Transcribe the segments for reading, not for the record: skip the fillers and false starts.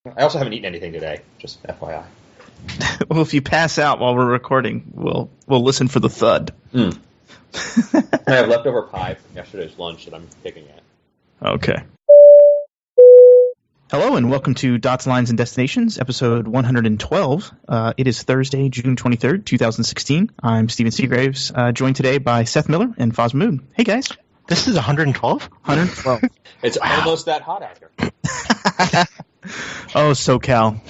I also haven't eaten anything today, just FYI. Well, if you pass out while we're recording, we'll listen for the thud. I have leftover pie from yesterday's lunch that I'm picking at. Okay. Hello and welcome to Dots, Lines, and Destinations, episode 112. It is Thursday, June 23rd, 2016. I'm Stephen Seagraves, joined today by Seth Miller and Foz Moon. Hey, guys. This is 112? 112. It's almost that hot out here. Oh, SoCal.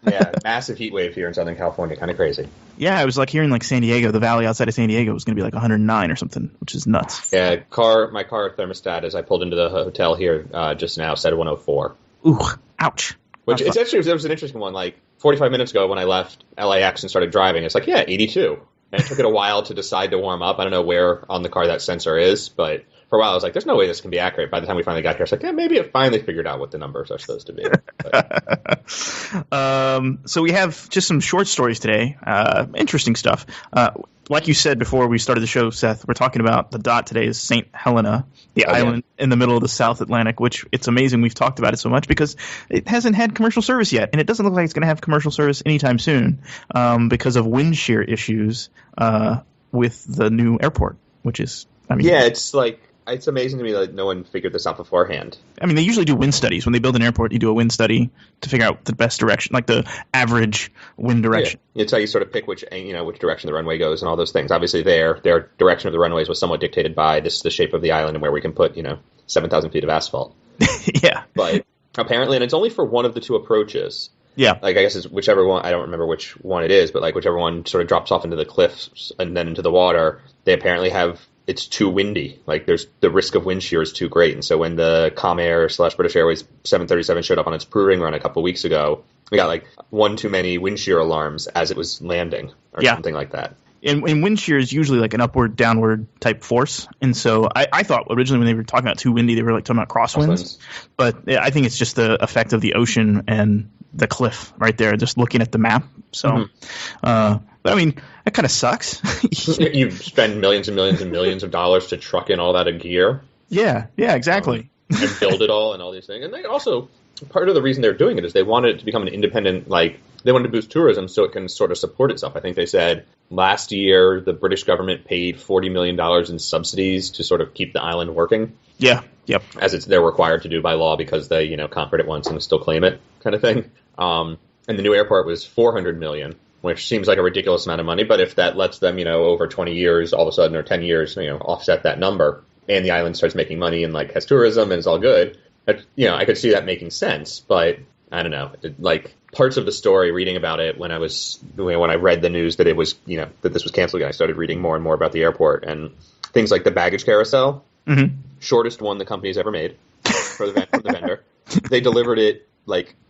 Yeah, massive heat wave here in Southern California. Kind of crazy. Yeah, I was like hearing like San Diego, the valley outside of San Diego was going to be like 109 or something, which is nuts. Yeah, my car thermostat as I pulled into the hotel here just now said 104. Ooh, ouch. Which it's actually, there was an interesting one. Like 45 minutes ago when I left LAX and started driving, it's like, yeah, 82. And it took it a while to decide to warm up. I don't know where on the car that sensor is, but for a while I was like, there's no way this can be accurate. By the time we finally got here, I was like, yeah, maybe it finally figured out what the numbers are supposed to be. So we have just some short stories today. Interesting stuff. Like you said before we started the show, Seth, we're talking about the dot today is St. Helena, the island in the middle of the South Atlantic, which it's amazing we've talked about it so much because it hasn't had commercial service yet, and it doesn't look like it's going to have commercial service anytime soon because of wind shear issues with the new airport, which is, I mean... Yeah, it's amazing to me that no one figured this out beforehand. I mean, they usually do wind studies. When they build an airport, you do a wind study to figure out the best direction, like the average wind direction. Yeah. It's how you sort of pick which direction the runway goes and all those things. Obviously, their direction of the runways was somewhat dictated by the shape of the island and where we can put 7,000 feet of asphalt. Yeah, but apparently, and it's only for one of the two approaches. Yeah, like I guess it's whichever one. I don't remember which one it is, but like whichever one sort of drops off into the cliffs and then into the water, they apparently have. It's too windy. Like there's the risk of wind shear is too great. And so when the Comair/British Airways 737 showed up on its proving run a couple of weeks ago, we got like one too many wind shear alarms as it was landing or something like that. And wind shear is usually like an upward, downward type force. And so I thought originally when they were talking about too windy, they were like talking about crosswinds. But I think it's just the effect of the ocean and the cliff right there, just looking at the map. So, but I mean, that kind of sucks. You spend millions and millions and millions of dollars to truck in all that gear. Yeah, exactly. And build it all and all these things. And they also, part of the reason they're doing it is they wanted it to become an independent, they wanted to boost tourism so it can sort of support itself. I think they said last year the British government paid $40 million in subsidies to sort of keep the island working. Yeah, yep. As they're required to do by law because they, conquered it once and still claim it kind of thing. And the new airport was $400 million, which seems like a ridiculous amount of money. But if that lets them, over 20 years, all of a sudden, or 10 years, offset that number and the island starts making money and has tourism and it's all good, I could see that making sense. But I don't know, parts of the story, reading about it when I read the news that it was, that this was canceled again, I started reading more and more about the airport and things like the baggage carousel, shortest one the company's ever made from the vendor. They delivered it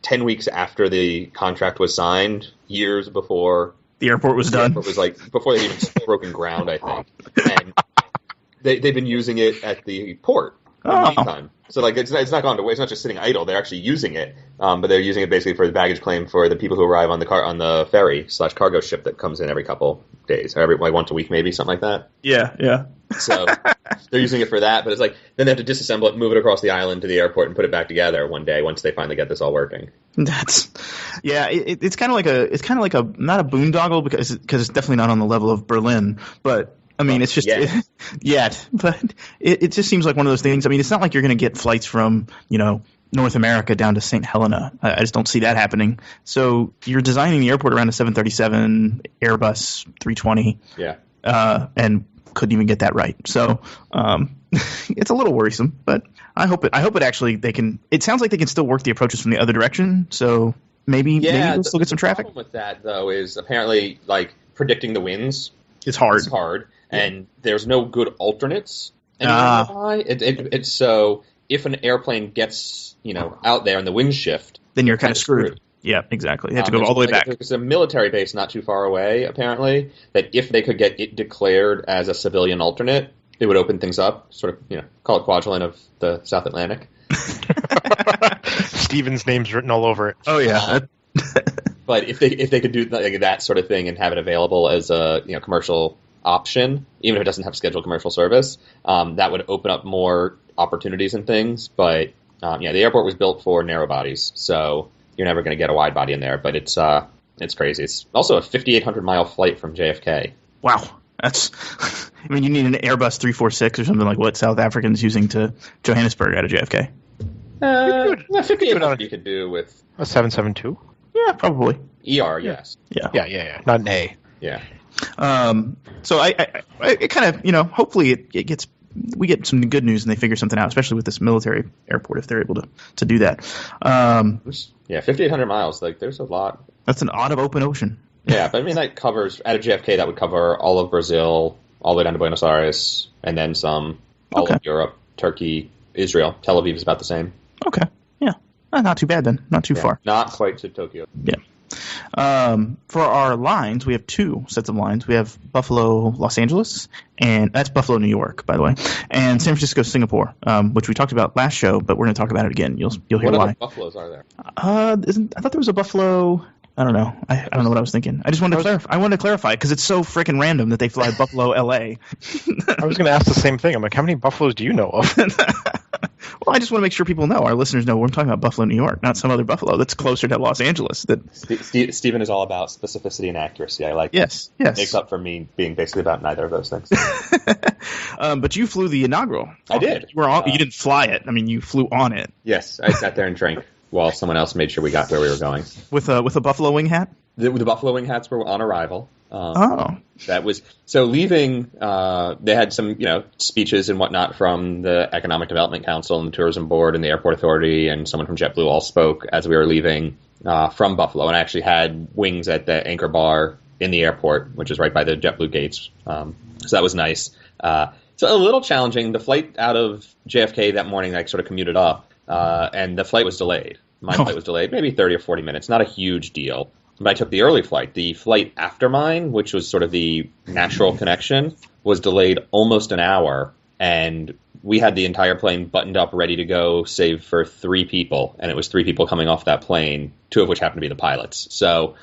10 weeks after the contract was signed, years before the airport was done. It was before they even broken ground, I think. And they've been using it at the port in the meantime. So it's not gone to waste. It's not just sitting idle. They're actually using it, but they're using it basically for the baggage claim for the people who arrive on the ferry/cargo ship that comes in every couple days, or every once a week, maybe something like that. Yeah. So they're using it for that, but it's then they have to disassemble it, move it across the island to the airport, and put it back together one day once they finally get this all working. It's kind of like a not a boondoggle because it's definitely not on the level of Berlin, but. I mean, it's just but it just seems like one of those things. I mean, it's not like you're going to get flights from, North America down to St. Helena. I just don't see that happening. So you're designing the airport around a 737, Airbus 320. Yeah. And couldn't even get that right. So it's a little worrisome, but I hope it actually it sounds like they can still work the approaches from the other direction. So maybe we'll still get some traffic. The problem with that, though, is apparently predicting the winds. It's hard. It's hard. And there's no good alternates anywhere nearby. It's so if an airplane gets out there in the wind shift, then you're kind of screwed. Yeah, exactly. You have to go all the way back. There's a military base not too far away, apparently, that if they could get it declared as a civilian alternate, it would open things up. Sort of, call it Kwajalein of the South Atlantic. Steven's name's written all over it. Oh yeah. But if they could do that sort of thing and have it available as a commercial option, even if it doesn't have scheduled commercial service, that would open up more opportunities and things. But the airport was built for narrow bodies, so you're never going to get a wide body in there. But it's crazy. It's also a 5,800-mile flight from JFK. Wow. That's, I mean, you need an Airbus 346 or something like what South Africans using to Johannesburg out of JFK. 5,800 you could do with A 772? Yeah, probably. ER, yes. Yeah. Not an A. Yeah. So I it kind of, hopefully we get some good news and they figure something out, especially with this military airport if they're able to do that. 5,800 miles. Like, there's a lot. That's an odd of open ocean. Yeah, but I mean, that covers, out of JFK, that would cover all of Brazil, all the way down to Buenos Aires, and then some, all of Europe, Turkey, Israel. Tel Aviv is about the same. Okay. Yeah. Not too bad then. Not too far. Not quite to Tokyo. Yeah. For our lines, we have two sets of lines. We have Buffalo, Los Angeles, and that's Buffalo, New York, by the way, and San Francisco, Singapore, which we talked about last show, but we're going to talk about it again. You'll hear what why. What other Buffaloes are there? I thought there was a Buffalo. I don't know. I don't know what I was thinking. I just wanted to clarify. I wanted to clarify because it's so freaking random that they fly Buffalo, L.A. I was going to ask the same thing. I'm like, how many Buffaloes do you know of? Well, I just want to make sure people know, our listeners know, we're talking about Buffalo, New York, not some other Buffalo that's closer to Los Angeles. Stephen is all about specificity and accuracy. I like yes. Makes up for me being basically about neither of those things. But you flew the inaugural. I did. You didn't fly it. I mean, you flew on it. Yes, I sat there and drank while someone else made sure we got where we were going. With a buffalo wing hat? The buffalo wing hats were on arrival. That was so leaving. They had some, speeches and whatnot from the Economic Development Council and the Tourism Board and the Airport Authority, and someone from JetBlue all spoke as we were leaving from Buffalo. And I actually had wings at the Anchor Bar in the airport, which is right by the JetBlue gates. So that was nice. So a little challenging. The flight out of JFK that morning, I sort of commuted up, and the flight was delayed. My flight was delayed, maybe 30 or 40 minutes. Not a huge deal. But I took the early flight. The flight after mine, which was sort of the natural connection, was delayed almost an hour. And we had the entire plane buttoned up, ready to go, save for 3 people. And it was 3 people coming off that plane, 2 of which happened to be the pilots. So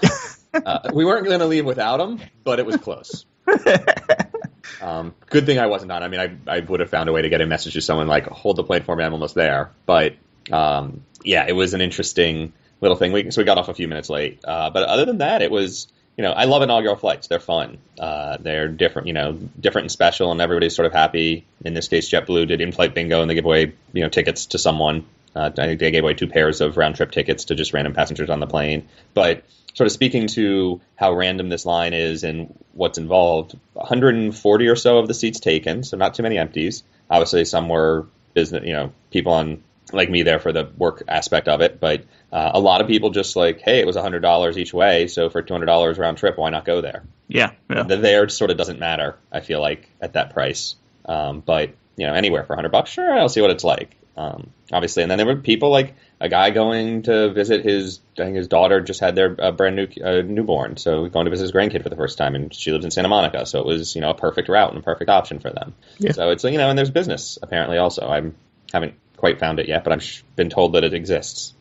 we weren't going to leave without them, but it was close. Good thing I wasn't on. I mean, I would have found a way to get a message to someone like, hold the plane for me, I'm almost there. But it was an interesting little thing. So we got off a few minutes late. But other than that, it was, I love inaugural flights. They're fun. They're different, different and special, and everybody's sort of happy. In this case, JetBlue did in-flight bingo, and they gave away, tickets to someone. I think they gave away 2 pairs of round-trip tickets to just random passengers on the plane. But sort of speaking to how random this line is and what's involved, 140 or so of the seats taken, so not too many empties. Obviously, some were business, people on like me there for the work aspect of it, but a lot of people just like, hey, it was $100 each way, so for $200 round trip, why not go there? Yeah. The there sort of doesn't matter, I feel like, at that price. But anywhere for $100, sure, I'll see what it's like. Obviously, and then there were people like a guy going to visit his daughter just had their brand new newborn, so going to visit his grandkid for the first time, and she lives in Santa Monica, so it was a perfect route and a perfect option for them. Yeah. So it's and there's business apparently also. I haven't quite found it yet, but I've been told that it exists.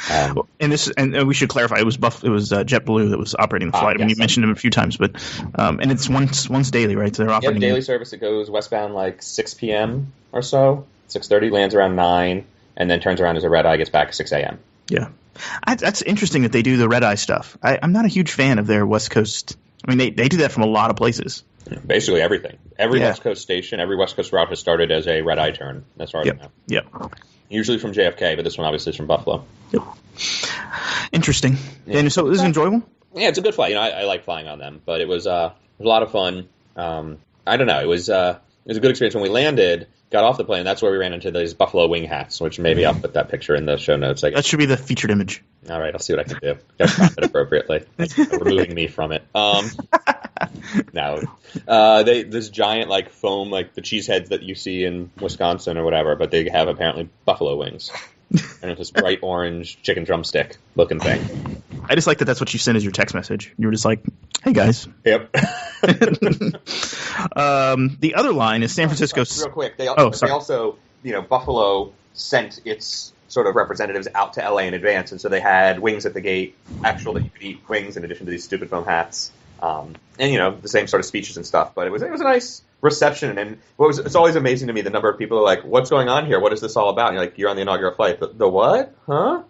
And we should clarify, it was JetBlue that was operating the flight. I mean, you mentioned them a few times, but and it's once daily, right? So they're operating daily service. It goes westbound like 6 p.m. or so, 6:30, lands around 9, and then turns around as a red eye, gets back at 6 a.m. Yeah, that's interesting that they do the red eye stuff. I'm not a huge fan of their West Coast. I mean, they do that from a lot of places. Basically everything. Every West Coast station, every West Coast route has started as a red eye turn. That's right. Yep. Usually from JFK, but this one obviously is from Buffalo. Yep. Interesting. Yeah. And so this is enjoyable? Yeah, it's a good flight. I like flying on them, but it was a lot of fun. I don't know. It was a good experience when we landed. Got off the plane. That's where we ran into these buffalo wing hats, which maybe I'll put that picture in the show notes. I guess. That should be the featured image. All right, I'll see what I can do. Got to crop it appropriately. That's removing me from it. No, this giant like foam, like the cheese heads that you see in Wisconsin or whatever, but they have apparently buffalo wings, and it's this bright orange chicken drumstick looking thing. I just like that. That's what you sent as your text message. You were just like, "Hey guys." Yep. The other line is San Francisco. Real quick, they also, Buffalo sent its sort of representatives out to LA in advance, and so they had wings at the gate, actual that you could eat wings in addition to these stupid foam hats. And the same sort of speeches and stuff. But it was a nice reception. And it's always amazing to me the number of people who are like, "What's going on here? What is this all about?" And you're like, "You're on the inaugural flight." The what? Huh?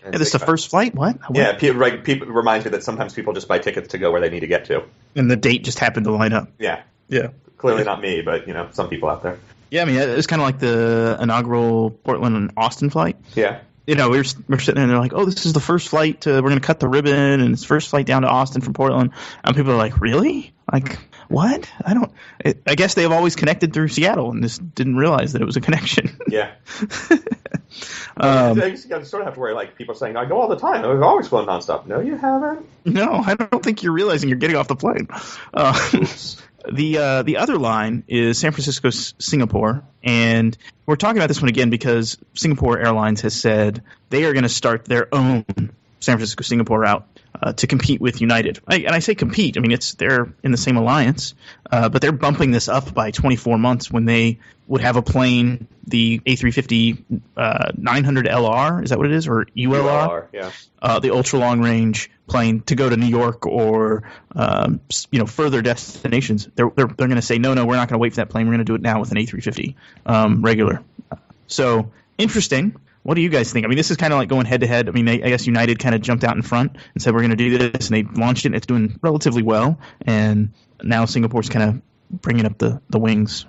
And this is the first flight? What? Yeah, people reminds me that sometimes people just buy tickets to go where they need to get to. And the date just happened to line up. Yeah. Yeah. Clearly not me, but, some people out there. Yeah, I mean, it was kind of like the inaugural Portland and Austin flight. Yeah. We're sitting there and they're like, "Oh, this is the first flight we're going to cut the ribbon, and it's the first flight down to Austin from Portland." And people are like, "Really? Like, what? I guess they've always connected through Seattle and just didn't realize that it was a connection." Yeah. You sort of have to worry, like, people saying, "I go all the time. I've always flown nonstop." No, you haven't. No, I don't think you're realizing you're getting off the plane. The other line is San Francisco Singapore, and we're talking about this one again because Singapore Airlines has said they are going to start their own San Francisco Singapore route to compete with United. And I say compete, I mean they're in the same alliance, but they're bumping this up by 24 months when they would have a plane, the A350 900 LR, is that what it is, or ULR? ULR, yeah. The ultra long range plane to go to New York or further destinations. They're going to say no, we're not going to wait for that plane. We're going to do it now with an A350 regular. So interesting. What do you guys think? I mean, this is kind of like going head to head. I mean, I guess United kind of jumped out in front and said we're going to do this, and they launched it. And it's doing relatively well, and now Singapore's kind of bringing up the wings.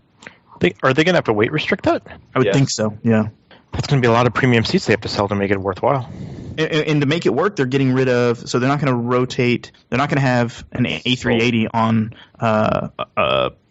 Are they going to have to weight restrict that? I would think so. Yeah, that's going to be a lot of premium seats they have to sell to make it worthwhile. And to make it work, they're getting rid of. So they're not going to rotate. They're not going to have an A380 on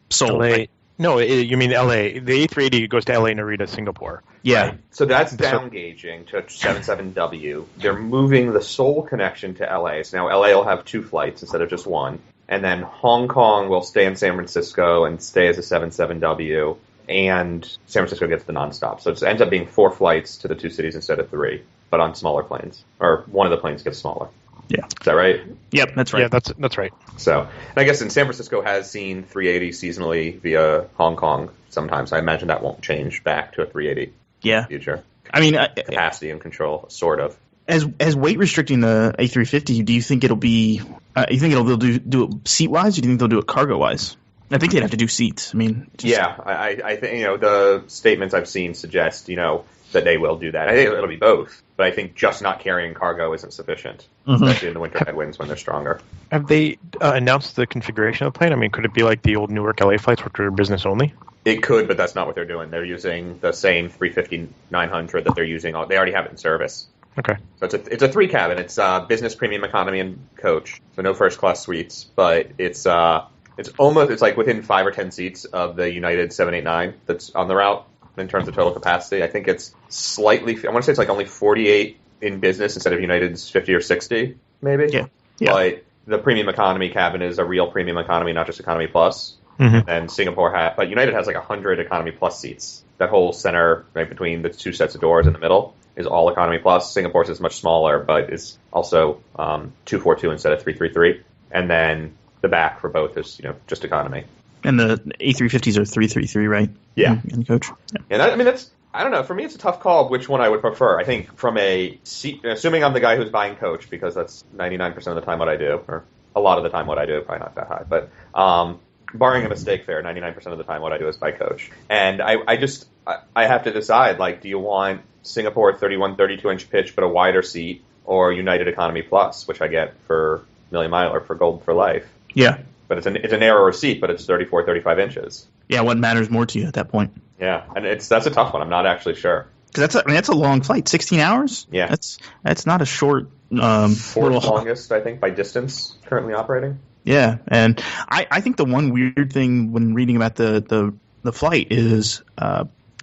Seoul. LA. No, you mean LA. The A380 goes to LA, Narita, Singapore. Yeah. Right. So that's down gauging to 77W. They're moving the Seoul connection to LA. So now LA will have 2 flights instead of just 1. And then Hong Kong will stay in San Francisco and stay as a 77W. And San Francisco gets the nonstop. So it ends up being 4 flights to the 2 cities instead of 3, but on smaller planes. Or one of the planes gets smaller. Yeah. Is that right? Yep, that's right. Yeah, that's right. So, and I guess in San Francisco has seen 380 seasonally via Hong Kong sometimes. I imagine that won't change back to a 380 in the future. I mean, capacity and control, sort of. As weight restricting the A350, do you think it'll be? You think they'll do it seat wise, or do you think they'll do it cargo wise? I think they'd have to do seats. I mean, I think the statements I've seen suggest that they will do that. I think it'll be both, but I think just not carrying cargo isn't sufficient, especially in the winter headwinds when they're stronger. Have they announced the configuration of the plane? I mean, could it be like the old Newark LA flights, which are business only? It could, but that's not what they're doing. They're using the same 350-900 that they're using. They already have it in service. Okay. So it's a 3-cabin. It's business, premium, economy, and coach. So no first class suites, but it's like within 5 or 10 seats of the United 789 that's on the route in terms of total capacity. I think it's slightly. I want to say it's like only 48 in business instead of United's 50 or 60, maybe. Yeah. But the premium economy cabin is a real premium economy, not just economy plus. Mm-hmm. And but United has like 100 economy plus seats. That whole center right between the 2 sets of doors in the middle is all economy plus. Singapore's is much smaller, but is also 242 instead of 333. And then the back for both is just economy. And the A350s are 333, right? Yeah. In coach. Yeah. And that's I don't know. For me, it's a tough call of which one I would prefer. I think from a seat, assuming I'm the guy who's buying coach, because that's 99% of the time what I do, or a lot of the time what I do, probably not that high, but barring a mistake there, 99% of the time what I do is buy coach. And I have to decide, like, do you want Singapore 31, 32-inch pitch but a wider seat, or United Economy Plus, which I get for Million Mile or for Gold for Life? Yeah. But it's a narrower seat, but it's 34, 35 inches. Yeah, what matters more to you at that point? Yeah, and that's a tough one. I'm not actually sure. Because that's a long flight, 16 hours. Yeah, that's not a short. Fourth longest, I think, by distance currently operating. Yeah, and I think the one weird thing when reading about the flight is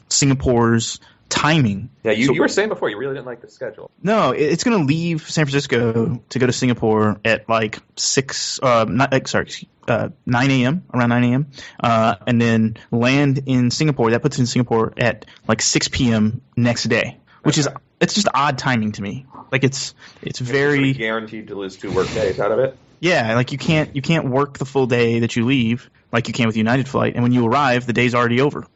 Singapore's timing. Yeah, you were saying before you really didn't like the schedule. No, it's going to leave San Francisco to go to Singapore at like 9 a.m., around 9 a.m., and then land in Singapore. That puts it in Singapore at like 6 p.m. next day, which is it's just odd timing to me. Like it's very guaranteed to lose 2 work days out of it. Yeah, like you can't work the full day that you leave like you can with United flight, and when you arrive, the day's already over.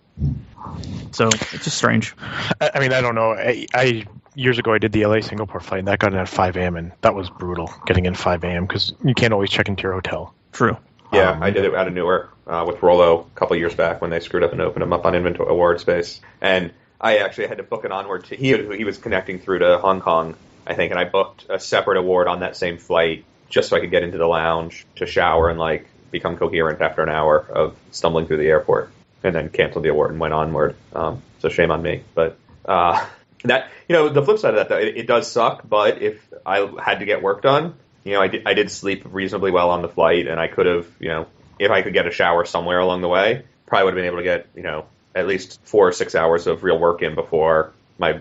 So it's just strange. I mean, I don't know. I years ago I did the LA Singapore flight, and that got in at 5 a.m., and that was brutal, getting in 5 a.m., because you can't always check into your hotel. True. Yeah, I did it out of Newark with Rollo a couple years back when they screwed up and opened them up on inventory award space. And I actually had to book an onward to he was connecting through to Hong Kong, I think, and I booked a separate award on that same flight just so I could get into the lounge to shower and like become coherent after an hour of stumbling through the airport, and then canceled the award and went onward. So shame on me. But that, the flip side of that, though, it does suck. But if I had to get work done, I did sleep reasonably well on the flight, and I could have, if I could get a shower somewhere along the way, probably would have been able to get, at least 4 or 6 hours of real work in before my,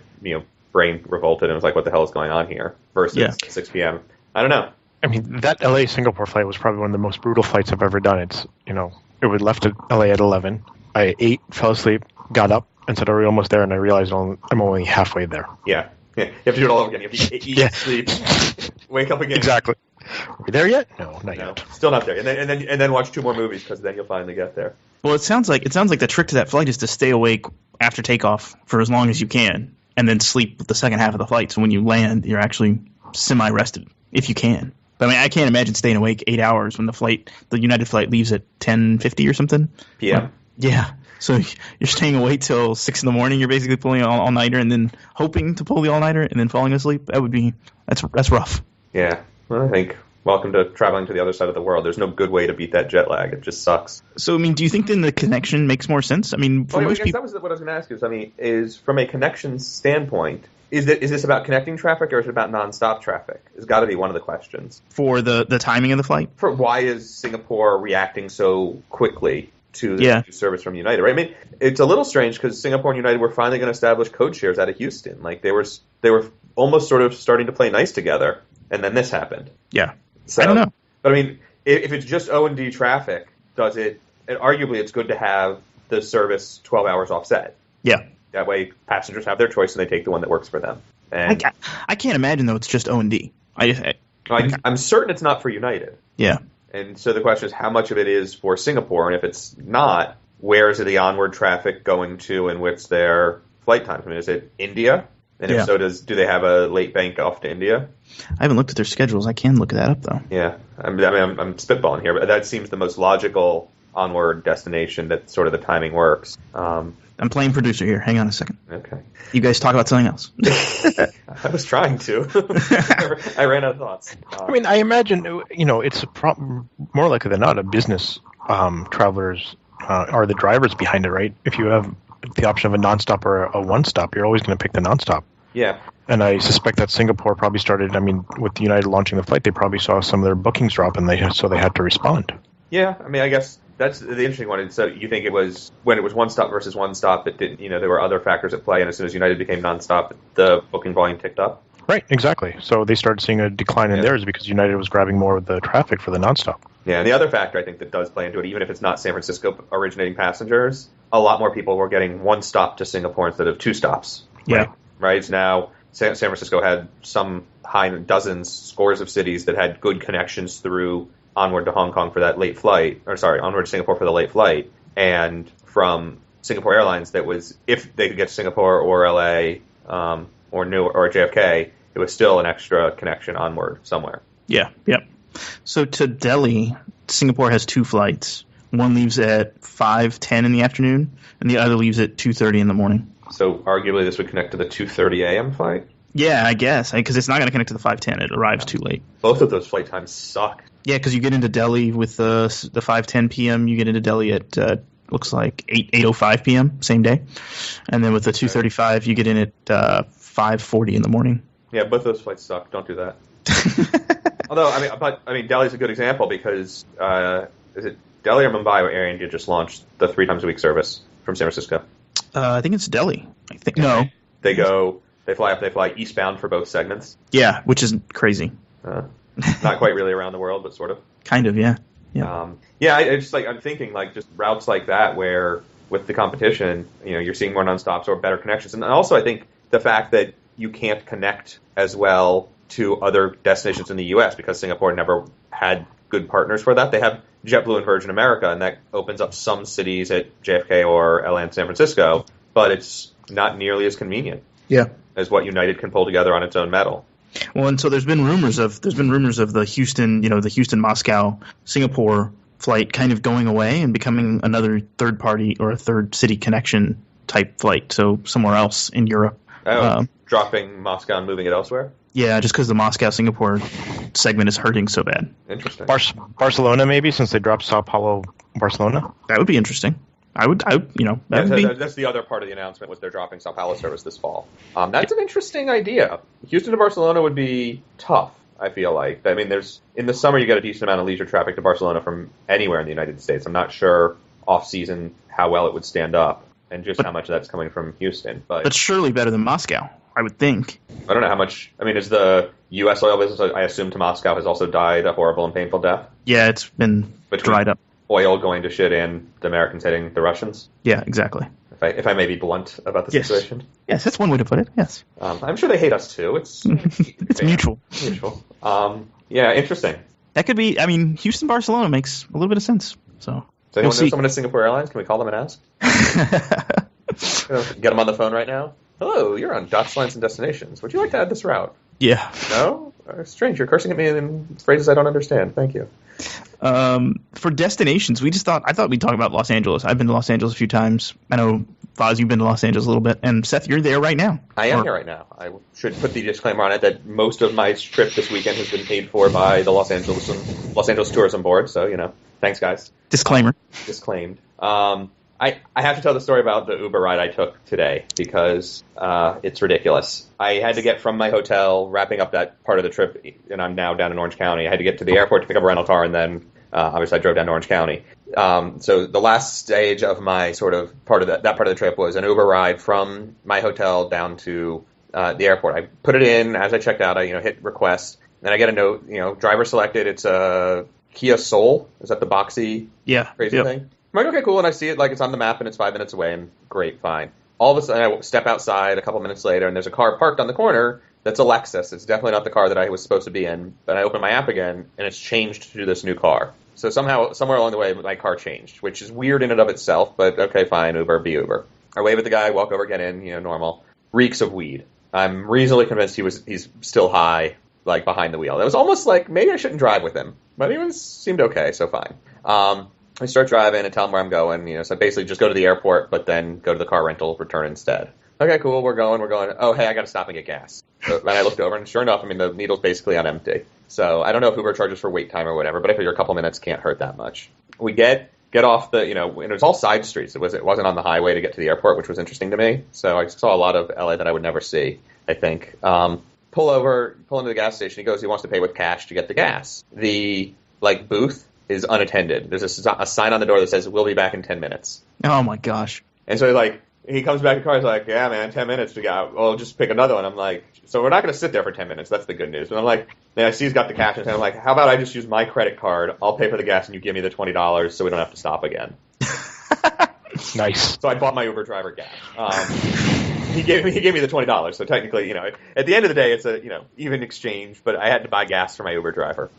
brain revolted and was like, what the hell is going on here? Versus 6 p.m. I don't know. I mean, that LA Singapore flight was probably one of the most brutal flights I've ever done. It's, it was left at LA at 11. I ate, fell asleep, got up, and said, are we almost there? And I realized I'm only halfway there. Yeah. You have to do it all over again. You have to eat, sleep, wake up again. Exactly. Are we there yet? No, not yet. Still not there. And then watch 2 more movies, because then you'll finally get there. Well, it sounds like the trick to that flight is to stay awake after takeoff for as long as you can, and then sleep the second half of the flight. So when you land, you're actually semi-rested, if you can. But I mean, I can't imagine staying awake 8 hours when the United flight leaves at 10:50 or something. PM. Yeah. So you're staying awake till 6 in the morning. You're basically pulling an all-nighter and then hoping to pull the all-nighter and then falling asleep. That's rough. Yeah. Well, I think welcome to traveling to the other side of the world. There's no good way to beat that jet lag. It just sucks. So, I mean, do you think then the connection makes more sense? I mean, for most people, that was what I was going to ask you. Is from a connection standpoint, is this about connecting traffic or is it about nonstop traffic? It's got to be one of the questions. For the timing of the flight? For why is Singapore reacting so quickly to the new service from United, right? I mean, it's a little strange because Singapore and United were finally going to establish code shares out of Houston. Like they were almost sort of starting to play nice together, and then this happened. Yeah. So, I don't know. But I mean, if it's just O&D traffic, and arguably it's good to have the service 12 hours offset. Yeah. That way passengers have their choice and they take the one that works for them. And I can't imagine, though, it's just O&D. I'm certain it's not for United. Yeah. And so the question is how much of it is for Singapore, and if it's not, where is the onward traffic going to and what's their flight times? I mean, is it India? And if so, do they have a late bank off to India? I haven't looked at their schedules. I can look that up, though. Yeah. I'm spitballing here, but that seems the most logical onward destination that sort of the timing works. I'm playing producer here. Hang on a second. Okay. You guys talk about something else. I was trying to. I ran out of thoughts. I mean, I imagine, it's more likely than not a business travelers are the drivers behind it, right? If you have the option of a nonstop or a one-stop, you're always going to pick the nonstop. Yeah. And I suspect that Singapore probably started, with United launching the flight, they probably saw some of their bookings drop, and so they had to respond. Yeah, I mean, I guess that's the interesting one. So you think it was when it was one stop versus one stop, it didn't, there were other factors at play, and as soon as United became nonstop, the booking volume ticked up? Right, exactly. So they started seeing a decline in theirs because United was grabbing more of the traffic for the nonstop. Yeah, and the other factor I think that does play into it, even if it's not San Francisco originating passengers, a lot more people were getting one stop to Singapore instead of 2 stops. Yeah. Right? Now, San Francisco had some scores of cities that had good connections through onward to Hong Kong for that late flight, onward to Singapore for the late flight, and from Singapore Airlines that was, if they could get to Singapore or LA or JFK, it was still an extra connection onward somewhere. Yeah, yep. So to Delhi, Singapore has 2 flights. One leaves at 5:10 in the afternoon, and the other leaves at 2:30 in the morning. So arguably this would connect to the 2:30 a.m. flight? Yeah, I guess, because it's not going to connect to the 5:10. It arrives too late. Both of those flight times suck. Yeah, because you get into Delhi with the 5:10 p.m. You get into Delhi at looks like 8:05 p.m. same day, and then with the 2:35 you get in at 5:40 in the morning. Yeah, both those flights suck. Don't do that. Although Delhi's a good example because is it Delhi or Mumbai where Air India just launched the 3 times a week service from San Francisco? I think it's Delhi. I think no. They fly eastbound for both segments. Yeah, which is crazy. Not quite really around the world, but sort of. Kind of, yeah. Yeah. I'm thinking just routes like that where with the competition, you're seeing more nonstops or better connections, and also I think the fact that you can't connect as well to other destinations in the U.S. because Singapore never had good partners for that. They have JetBlue and Virgin America, and that opens up some cities at JFK or LA and San Francisco, but it's not nearly as convenient. Yeah. is what United can pull together on its own metal. Well, and so there's been rumors of the Houston Moscow Singapore flight kind of going away and becoming another third party or a third city connection type flight, so somewhere else in Europe. Dropping Moscow and moving it elsewhere? Yeah, just because the Moscow-Singapore segment is hurting so bad. Interesting. Barcelona, maybe, since they dropped Sao Paulo, Barcelona? That would be interesting. That's the other part of the announcement was they're dropping Sao Paulo service this fall. That's an interesting idea. Houston to Barcelona would be tough, I feel like. I mean, in the summer you get a decent amount of leisure traffic to Barcelona from anywhere in the United States. I'm not sure off-season how well it would stand up and just how much of that's coming from Houston. But surely better than Moscow, I would think. I don't know how much. I mean, is the U.S. oil business, I assume, to Moscow has also died a horrible and painful death? Yeah, it's been dried up. Oil going to shit and the Americans hitting the Russians? Yeah, exactly. If I may be blunt about the situation. Yes, that's one way to put it, yes. I'm sure they hate us, too. It's mutual. Mutual. Yeah, interesting. That could be, Houston-Barcelona makes a little bit of sense. So does anyone know someone at Singapore Airlines? Can we call them and ask? Get them on the phone right now. Hello, you're on Dots, Lines, and Destinations. Would you like to add this route? Yeah. No? Strange, you're cursing at me in phrases I don't understand. Thank you. For destinations, I thought we'd talk about Los Angeles. I've been to Los Angeles a few times. I know, Vaz, you've been to Los Angeles a little bit. And Seth, you're there right now. I am here right now. I should put the disclaimer on it that most of my trip this weekend has been paid for by the Los Angeles Tourism Board. So, thanks, guys. Disclaimer. Disclaimed. I have to tell the story about the Uber ride I took today because it's ridiculous. I had to get from my hotel, wrapping up that part of the trip, and I'm now down in Orange County. I had to get to the airport to pick up a rental car, and then obviously I drove down to Orange County. So the last stage of my sort of part of that part of the trip was an Uber ride from my hotel down to the airport. I put it in as I checked out. I hit request, then I get a note. Driver selected. It's a Kia Soul. Is that the boxy crazy thing? I'm like, okay, cool, and I see it like it's on the map and it's 5 minutes away, and great, fine. All of a sudden, I step outside a couple minutes later, and there's a car parked on the corner that's a Lexus. It's definitely not the car that I was supposed to be in, but I open my app again, and it's changed to this new car. So somehow, somewhere along the way, my car changed, which is weird in and of itself, but okay, fine, Uber, be Uber. I wave at the guy, walk over, get in, normal. Reeks of weed. I'm reasonably convinced he's still high, like, behind the wheel. It was almost like, maybe I shouldn't drive with him, but he seemed okay, so fine. I start driving and tell him where I'm going, so I basically just go to the airport, but then go to the car rental, return instead. Okay, cool, we're going. Oh, hey, I gotta stop and get gas. So then I looked over, and sure enough, the needle's basically on empty. So I don't know if Uber charges for wait time or whatever, but I figure a couple minutes can't hurt that much. We get off the, and it was all side streets. It wasn't on the highway to get to the airport, which was interesting to me. So I saw a lot of LA that I would never see, I think. Pull into the gas station. He wants to pay with cash to get the gas. The, booth is unattended. There's a sign on the door that says, "We'll be back in 10 minutes." Oh, my gosh. And so, he comes back to the car, he's like, "Yeah, man, 10 minutes to go. Well, just pick another one." I'm like, so we're not going to sit there for 10 minutes. That's the good news. But I'm like, I see he's got the cash in his hand. I'm like, how about I just use my credit card? I'll pay for the gas and you give me the $20 so we don't have to stop again. Nice. So I bought my Uber driver gas. He gave me the $20. So technically, at the end of the day, it's a, even exchange, but I had to buy gas for my Uber driver.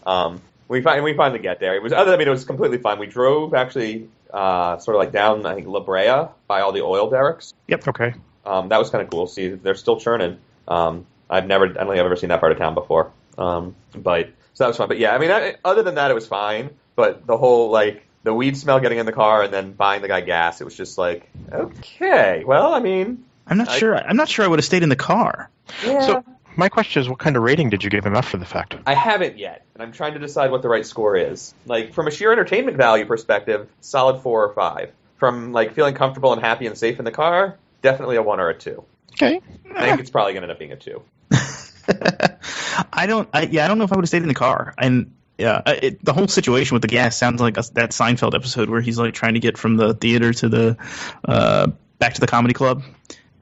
We finally get there. It was completely fine. We drove actually sort of down, I think, La Brea by all the oil derricks. Yep. Okay. That was kind of cool. See, they're still churning. I don't think I've ever seen that part of town before. So that was fun. But yeah, other than that, it was fine. But the whole the weed smell getting in the car and then buying the guy gas, it was just okay. Well, I'm not sure. I'm not sure I would have stayed in the car. Yeah. So my question is, what kind of rating did you give him after the fact? I haven't yet, and I'm trying to decide what the right score is. From a sheer entertainment value perspective, solid 4 or 5. From feeling comfortable and happy and safe in the car, definitely a 1 or a 2. Okay. I think it's probably going to end up being a 2. I don't know if I would have stayed in the car. And the whole situation with the gas sounds like that Seinfeld episode where he's trying to get from the theater to the back to the comedy club,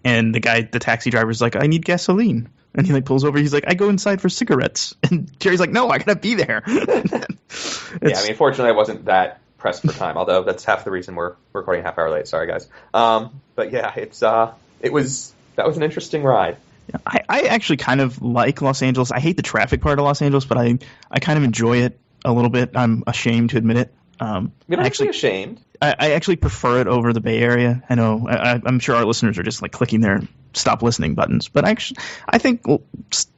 and the taxi driver's like, "I need gasoline." And he pulls over. He's like, "I go inside for cigarettes." And Jerry's like, "No, I gotta be there." Fortunately, I wasn't that pressed for time. Although that's half the reason we're recording a half hour late. Sorry, guys. But yeah, that was an interesting ride. I actually kind of like Los Angeles. I hate the traffic part of Los Angeles, but I kind of enjoy it a little bit. I'm ashamed to admit it. You're not actually ashamed. I actually prefer it over the Bay Area. I know. I'm sure our listeners are just clicking their stop listening buttons. But actually, I think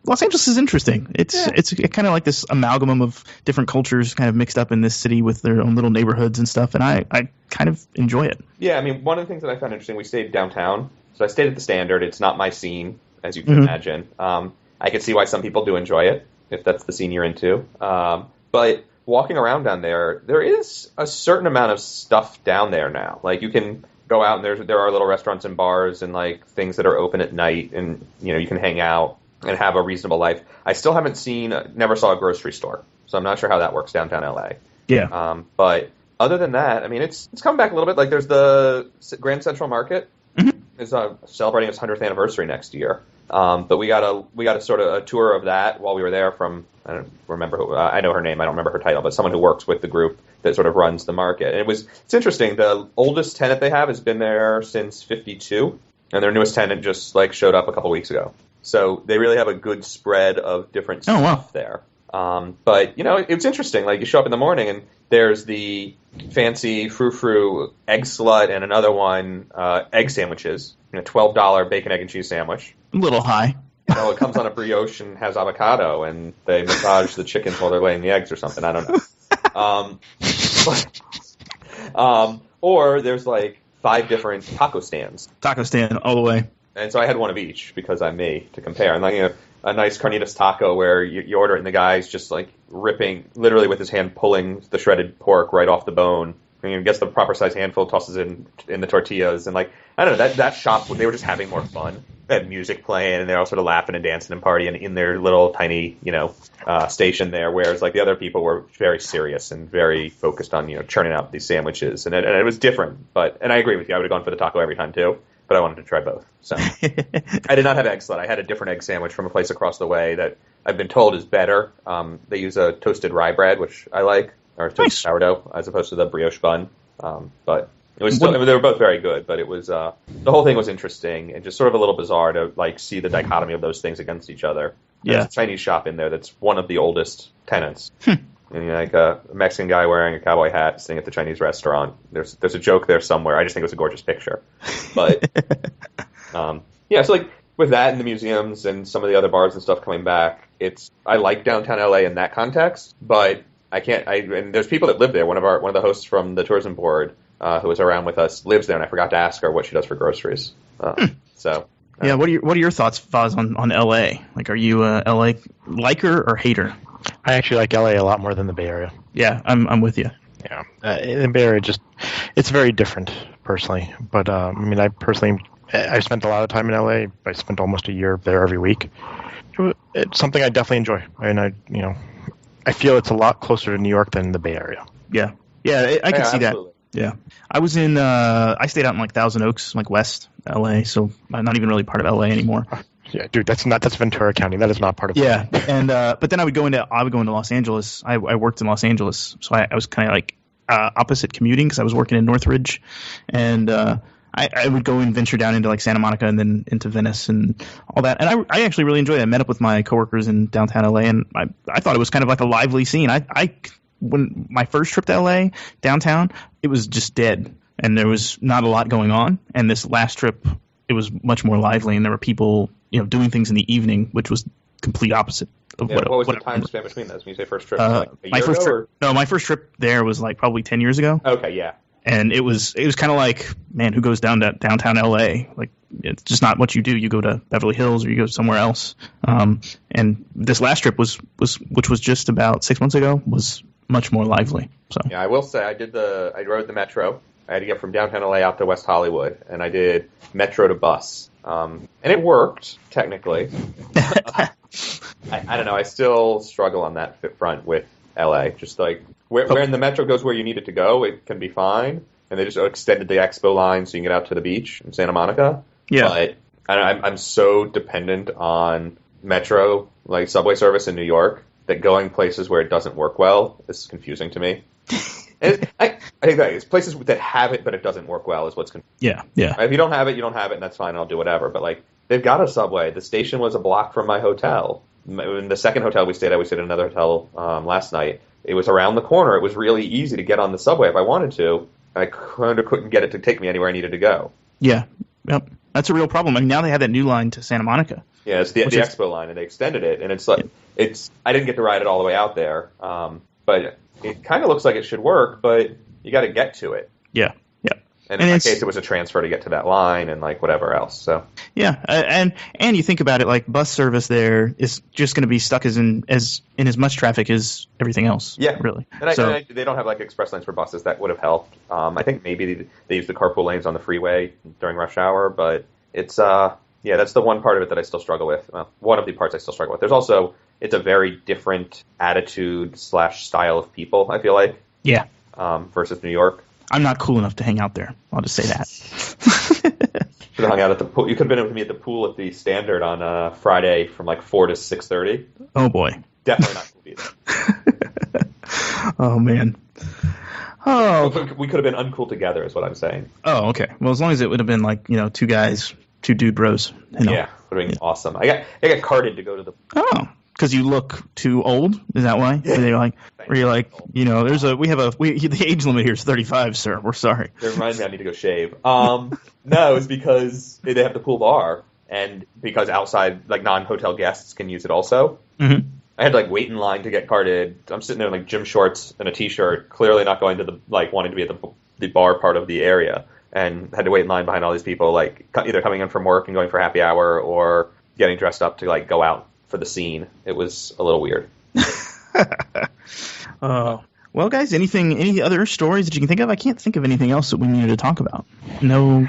Los Angeles is interesting. It's kind of like this amalgam of different cultures kind of mixed up in this city with their own little neighborhoods and stuff, and I kind of enjoy it. Yeah, I mean, one of the things that I found interesting, we stayed downtown. So I stayed at the Standard. It's not my scene, as you can imagine. I could see why some people do enjoy it, if that's the scene you're into. But walking around down there is a certain amount of stuff down there now. Like, you can go out and there are little restaurants and bars and like things that are open at night, and you can hang out and have a reasonable life. I still never saw a grocery store, so I'm not sure how that works downtown LA. Yeah. But other than that, I mean, it's come back a little bit. Like, there's the Grand Central Market is celebrating its 100th anniversary next year. But we got a sort of a tour of that while we were there from, I don't remember who, I know her name, I don't remember her title, but someone who works with the group that sort of runs the market. And it's interesting. The oldest tenant they have has been there since '52, and their newest tenant just like showed up a couple weeks ago. So they really have a good spread of different stuff there. But it's interesting. Like, you show up in the morning and there's the fancy frou-frou egg slut and another one, egg sandwiches, $12 bacon, egg, and cheese sandwich. A little high. It comes on a brioche and has avocado, and they massage the chickens while they're laying the eggs or something. I don't know. Or there's like 5 different taco stands. Taco stand all the way. And so I had one of each because I'm me to compare. And like, a nice carnitas taco where you order it and the guy's just like ripping, literally with his hand pulling the shredded pork right off the bone. And gets the proper size handful, tosses it in the tortillas, and like, I don't know, that shop, they were just having more fun. They had music playing, and they're all sort of laughing and dancing and partying in their little tiny, station there. Whereas like the other people were very serious and very focused on churning out these sandwiches, and it was different. And I agree with you. I would have gone for the taco every time too, but I wanted to try both. So I did not have egg slut. I had a different egg sandwich from a place across the way that I've been told is better. They use a toasted rye bread, which I like. Or toasted sourdough, as opposed to the brioche bun. But it was still, they were both very good, but it was, the whole thing was interesting and just sort of a little bizarre to like see the dichotomy of those things against each other. Yeah. There's a Chinese shop in there that's one of the oldest tenants. And like a Mexican guy wearing a cowboy hat sitting at the Chinese restaurant. There's a joke there somewhere. I just think it was a gorgeous picture. But, so like with that and the museums and some of the other bars and stuff coming back, I like downtown LA in that context, but and there's people that live there. One of the hosts from the tourism board, who was around with us, lives there, and I forgot to ask her what she does for groceries. So, yeah. What are your thoughts, Foz, on LA? Like, are you a LA liker or hater? I actually like LA a lot more than the Bay Area. Yeah, I'm with you. Yeah, in the Bay Area, it's very different personally. But I mean, I spent a lot of time in LA. I spent almost a year there every week. It's something I definitely enjoy, and I feel it's a lot closer to New York than the Bay Area. Yeah, I can see absolutely. that. Yeah, I was in. I stayed out in like Thousand Oaks, like West LA, so I'm not even really part of LA anymore. Yeah, dude, that's Ventura County. That is not part of. Yeah, and but then I would go into Los Angeles. I worked in Los Angeles, so I was kind of like opposite commuting because I was working in Northridge, and I would go and venture down into like Santa Monica and then into Venice and all that. And I actually really enjoyed it. I met up with my coworkers in downtown LA, and I thought it was kind of like a lively scene. When my first trip to LA downtown, it was just dead, and there was not a lot going on. And this last trip, it was much more lively, and there were people doing things in the evening, which was complete opposite of what was the time span between those when you say first trip? My first trip there was like probably 10 years ago. Okay, yeah. And it was kind of like, man, who goes down to downtown LA? Like, it's just not what you do. You go to Beverly Hills or you go somewhere else. And this last trip which was just about 6 months ago, was much more lively. So yeah, I will say I rode the metro. I had to get from downtown LA out to West Hollywood, and I did metro to bus. And it worked, technically. I don't know. I still struggle on that front with LA. Just like where in the metro goes where you need it to go, it can be fine. And they just extended the Expo line so you can get out to the beach in Santa Monica. Yeah. But I'm so dependent on metro, like subway service in New York, that going places where it doesn't work well is confusing to me. I think that it's places that have it, but it doesn't work well is what's confusing. Yeah. If you don't have it, you don't have it, and that's fine. I'll do whatever. But like, they've got a subway. The station was a block from my hotel. In the second hotel we stayed at another hotel last night. It was around the corner. It was really easy to get on the subway if I wanted to. I couldn't get it to take me anywhere I needed to go. Yeah. Yep. That's a real problem. I mean, now they have that new line to Santa Monica. Yeah, it's the Expo line, and they extended it, and it's like I didn't get to ride it all the way out there, but it kind of looks like it should work, but you got to get to it. Yeah. And in my case, it was a transfer to get to that line and like whatever else. So yeah, and you think about it, like bus service there is just going to be stuck in as much traffic as everything else. Yeah, really. And they don't have like express lanes for buses. That would have helped. I think maybe they use the carpool lanes on the freeway during rush hour, but it's that's the one part of it that I still struggle with. Well, one of the parts I still struggle with. There's also it's a very different attitude / style of people. I feel like versus New York. I'm not cool enough to hang out there. I'll just say that. Should have hung out at the pool. You could have been with me at the pool at the Standard on Friday from like 4 to 6:30. Oh boy, definitely not cool either. Oh man. Oh, we could have been uncool together, is what I'm saying. Oh, okay. Well, as long as it would have been like two guys, two dude bros. Yeah, would have been awesome. I got carded to go to the. Oh. Because you look too old? Is that why? Yeah. You're like, the age limit here is 35, sir. We're sorry. It reminds me I need to go shave. No, it's because they have the pool bar, and because outside, like, non-hotel guests can use it also. Mm-hmm. I had to, wait in line to get carded. I'm sitting there in, gym shorts and a T-shirt, clearly not going to wanting to be at the bar part of the area, and had to wait in line behind all these people, either coming in from work and going for happy hour or getting dressed up to, go out for the scene. It was a little weird. Well, guys, any other stories that you can think of? I can't think of anything else that we needed to talk about. No,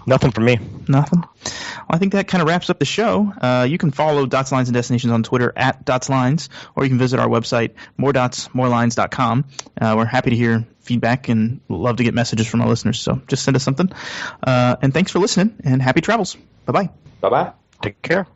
nothing for me. Nothing. Well, I think that kind of wraps up the show. You can follow Dots, Lines, and Destinations on Twitter at DotsLines, or you can visit our website, moredotsmorelines.com. We're happy to hear feedback and love to get messages from our listeners, so just send us something. And thanks for listening, and happy travels. Bye-bye. Bye-bye. Take care.